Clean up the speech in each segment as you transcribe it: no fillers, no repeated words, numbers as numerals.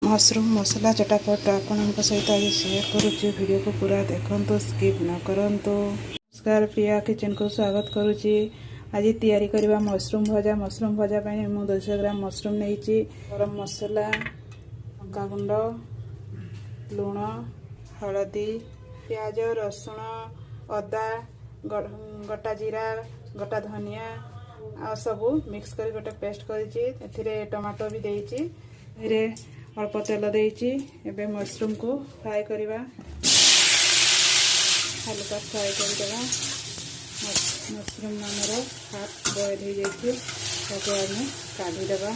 Mushroom मसला चटापट आपण सहित आज शेयर करुच्ची वीडियो को पूरा देखो स्किप न करंतु। नमस्कार प्रिया किचन को स्वागत करुच्ची। आज तैयारी करबा मशरूम भजा पाई मु 200 ग्राम मशरूम नहीं गरम मसला लंका गुंड लुण हलदी प्याज रसुण अदा गोटा जीरा गोटा धनिया आ सबू मिक्स कर गोटे पेस्ट कर टमाटो भी देइछि अल्प तेल देइछि। एबे मशरूम को फ्राई करवा हल्का फ्राई करदेवा। मशरूम आमर हाफ बॉयल हो जाइए ताको आम काढ़ीदेवा।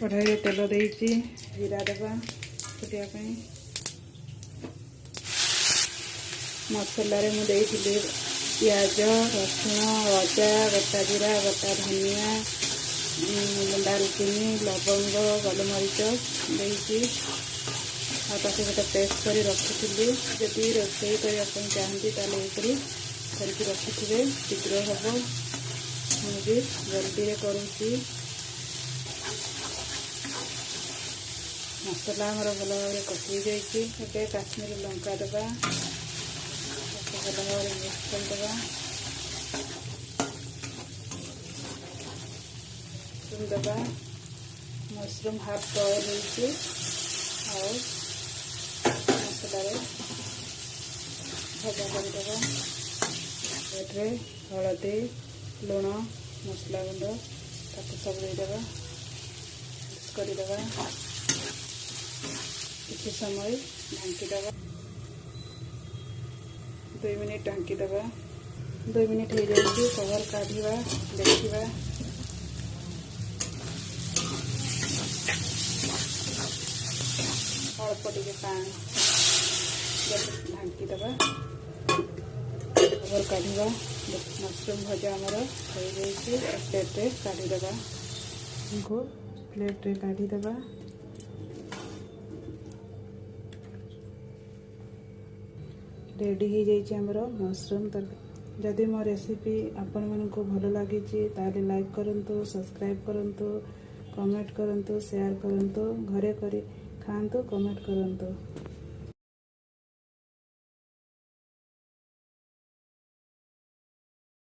कढ़ाई तेल देइछि जीरा देवा फुटिया पाई। मसला रे मु देइछि प्याज रसुण अदा गोटा जीरा गोटा धनिया दालचीनी लवंग गोलमरीच देइछि गोटे पेस्ट कर रखी। जदि रोषे करने चाहती करके रखिथे शीघ्र हम मुझे जल्दी करुँची। मसला आमर भल भाव कषि जाइए। काश्मीरी लंका देवा भल भाव मिक्स करदेवा। देवा मशरूम हाफ बॉयल हो मसला भजा करदेवा। प्लेट्रे हलदी लुण मसला गुंड ताको सब देदेवा मिक्स करदेवा। किसी समय ढांकीदेवा 2 मिनिट ढांकीदेवा। 2 मिनिट हो जाए कवर काढ़ा देखा। अल्प टे पानी ढांकीदेवा कवर काढ़ा। मशरूम भजा आमर हो प्लेट्रे काढ़ीदेवा। प्लेट्रे काढ़ीदेवा। रेडी हो जाइए आमर मशरूम तरकारी। जदि मो रेसिपी आपण मानक भल लगी ताले लाइक करंतु सब्सक्राइब करंतु कमेंट करंतु शेयर करंतु घरे करी खांतु कमेंट करंतु।